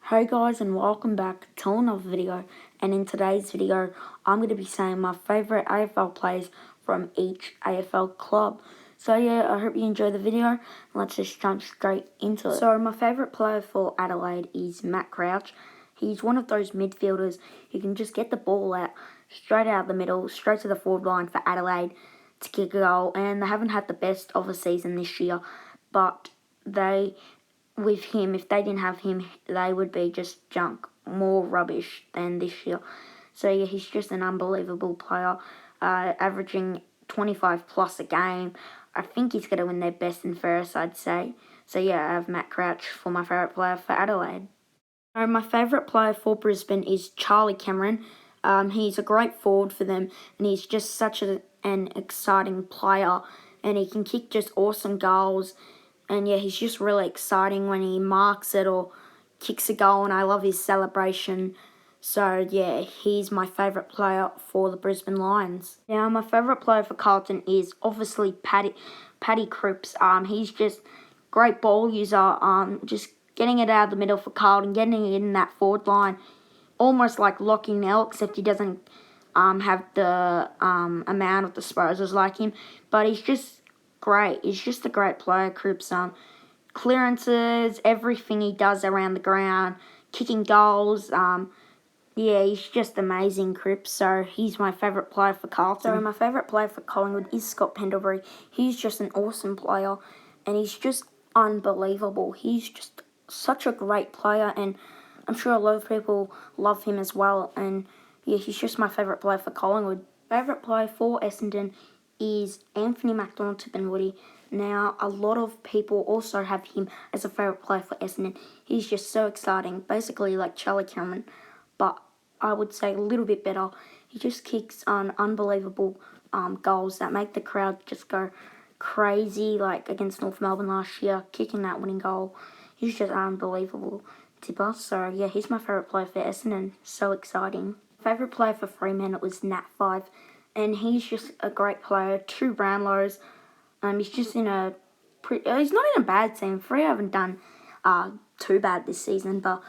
Hey guys, and welcome back to another video, and in today's video I'm going to be saying my favourite AFL players from each AFL club. So yeah, I hope you enjoy the video. Let's just jump straight into it. So my favourite player for Adelaide is Matt Crouch. He's one of those midfielders who can just get the ball out, straight out the middle, straight to the forward line for Adelaide to kick a goal, and they haven't had the best of a season this year, but with him, if they didn't have him, they would be just junk, more rubbish than this year. So yeah, he's just an unbelievable player, averaging 25 plus a game. I think he's going to win their best and fairest, I'd say. So yeah, I have Matt Crouch for my favourite player for Adelaide. So my favourite player for Brisbane is Charlie Cameron. He's a great forward for them, and he's just such an exciting player, and he can kick just awesome goals. And yeah, he's just really exciting when he marks it or kicks a goal, and I love his celebration. So yeah, he's my favourite player for the Brisbane Lions. Now, my favourite player for Carlton is obviously Paddy Cripps. He's just great ball user. Just getting it out of the middle for Carlton, getting it in that forward line, almost like Lockie Nell, except he doesn't have the amount of disposals like him. But he's just great. He's just a great player, Cripps. Clearances, everything he does around the ground, kicking goals. Yeah, he's just amazing, Cripps. So he's my favourite player for Carlton. So my favourite player for Collingwood is Scott Pendlebury. He's just an awesome player, and he's just unbelievable. He's just such a great player, and I'm sure a lot of people love him as well. And yeah, he's just my favourite player for Collingwood. Favourite player for Essendon is Anthony Mcdonald. Now, a lot of people also have him as a favourite player for Essendon. He's just so exciting, basically like Charlie Cameron, but I would say a little bit better. He just kicks on unbelievable goals that make the crowd just go crazy, like against North Melbourne last year, kicking that winning goal. He's just unbelievable tipper. So yeah, he's my favourite player for Essendon. So exciting. Favourite player for Fremantle was Nat 5, and he's just a great player. 2 Brownlows. He's just in he's not in a bad team. Free haven't done too bad this season, but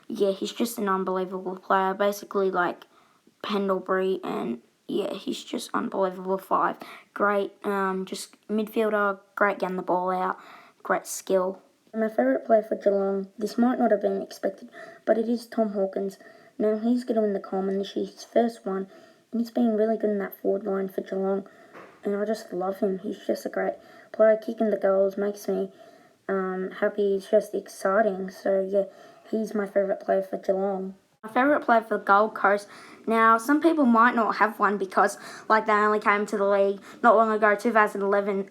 yeah, he's just an unbelievable player. Basically like Pendlebury, and yeah, he's just unbelievable. 5, great, just midfielder, great getting the ball out, great skill. My favourite player for Geelong, this might not have been expected, but it is Tom Hawkins. Now, he's going to win the Coleman this year, his first one, and he's been really good in that forward line for Geelong, and I just love him. He's just a great player. Kicking the goals makes me happy. He's just exciting. So yeah, he's my favourite player for Geelong. My favourite player for Gold Coast. Now, some people might not have one because, like, they only came to the league not long ago, 2011.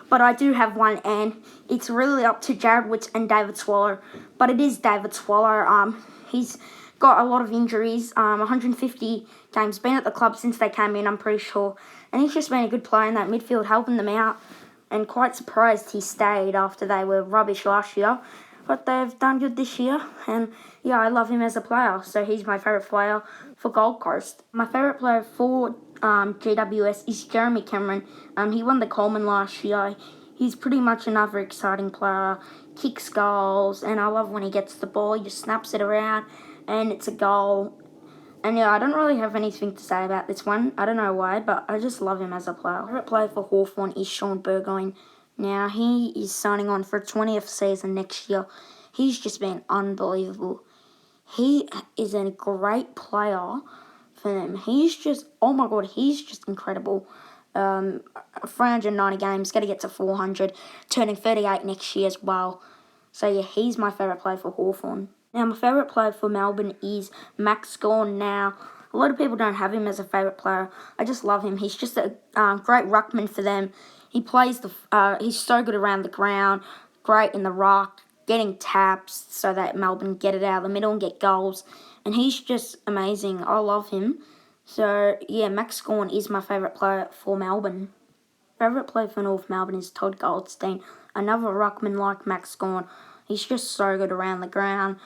But I do have one, and it's really up to Jared Woods and David Swallow. But it is David Swallow. He's got a lot of injuries. 150 games, been at the club since they came in, I'm pretty sure. And he's just been a good player in that midfield, helping them out. And quite surprised he stayed after they were rubbish last year. But they've done good this year, and yeah, I love him as a player, so he's my favourite player for Gold Coast. My favourite player for GWS is Jeremy Cameron. He won the Coleman last year. He's pretty much another exciting player, kicks goals, and I love when he gets the ball, he just snaps it around, and it's a goal. And yeah, I don't really have anything to say about this one. I don't know why, but I just love him as a player. My favourite player for Hawthorne is Sean Burgoyne. Now, he is signing on for a 20th season next year. He's just been unbelievable. He is a great player for them. He's just, oh my God, he's just incredible. 390 games, got to get to 400, turning 38 next year as well. So yeah, he's my favourite player for Hawthorne. Now, my favourite player for Melbourne is Max Gorn. Now, a lot of people don't have him as a favourite player. I just love him. He's just a great ruckman for them. He plays he's so good around the ground, great in the ruck, getting taps so that Melbourne get it out of the middle and get goals. And he's just amazing. I love him. So, yeah, Max Gorn is my favourite player for Melbourne. Favourite player for North Melbourne is Todd Goldstein, another ruckman like Max Gorn. He's just so good around the ground,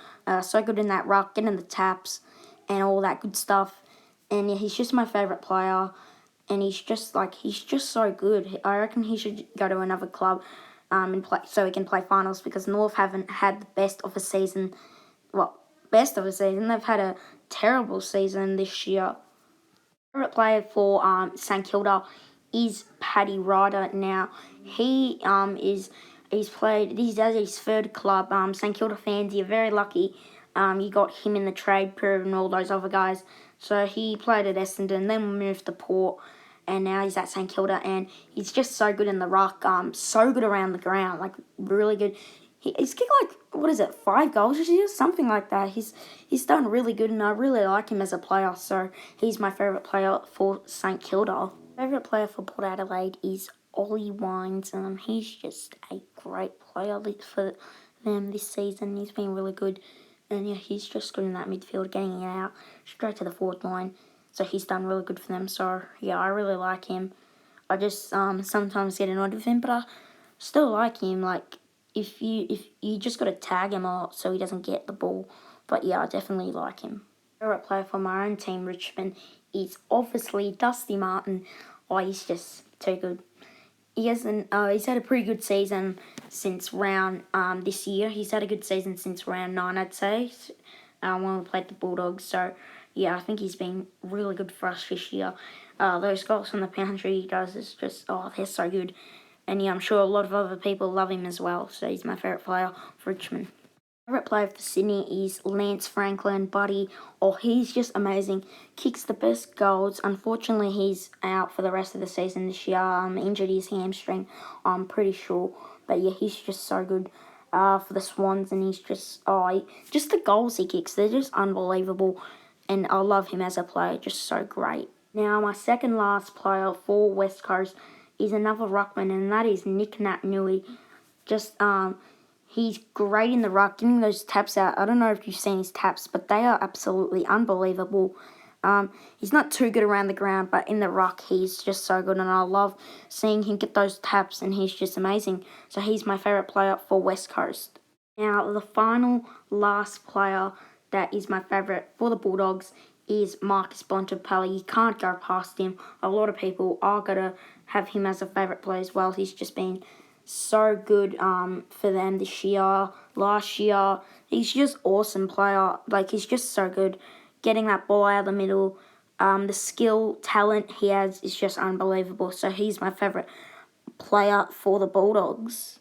so good in that ruck, getting the taps and all that good stuff. And yeah, he's just my favourite player, and he's just so good. I reckon he should go to another club and play so he can play finals, because North haven't had the best of a season. Well, best of a season. They've had a terrible season this year. Favorite player for St Kilda is Paddy Ryder. Now he he's at his third club. St Kilda fans, you're very lucky. You got him in the trade period and all those other guys. So he played at Essendon, then moved to Port, and now he's at St Kilda, and he's just so good in the ruck. So good around the ground, like really good. He's kicked like 5 goals this year, something like that. He's done really good, and I really like him as a player. So he's my favourite player for St Kilda. Favourite player for Port Adelaide is Ollie Wines. He's just a great player for them this season. He's been really good, and yeah, he's just good in that midfield, getting it out straight to the forward line. So he's done really good for them. So yeah, I really like him. I just sometimes get annoyed with him, but I still like him. Like, if you just got to tag him a lot so he doesn't get the ball. But yeah, I definitely like him. Favorite player for my own team, Richmond, is obviously Dusty Martin. Oh, he's just too good. He's had a pretty good season since round this year. He's had a good season since round 9, I'd say, when we played the Bulldogs. So yeah, I think he's been really good for us this year. Those goals from the boundary he does is just, they're so good. And yeah, I'm sure a lot of other people love him as well. So he's my favourite player for Richmond. Favourite player for Sydney is Lance Franklin, buddy. He's just amazing. Kicks the best goals. Unfortunately, he's out for the rest of the season this year. Injured his hamstring, I'm pretty sure. But yeah, he's just so good for the Swans, and he's just just the goals he kicks, they're just unbelievable. And I love him as a player, just so great. Now, my second last player for West Coast is another ruckman, and that is Nat Newey. Just he's great in the ruck, getting those taps out. I don't know if you've seen his taps, but they are absolutely unbelievable. He's not too good around the ground, but in the ruck, he's just so good, and I love seeing him get those taps, and he's just amazing. So he's my favourite player for West Coast. Now, the last player that is my favourite for the Bulldogs is Marcus Spontapali. You can't go past him. A lot of people are going to have him as a favourite player as well. He's just been so good for them this year, last year. He's just awesome player. Like, he's just so good. Getting that ball out of the middle, the skill, talent he has is just unbelievable. So he's my favourite player for the Bulldogs.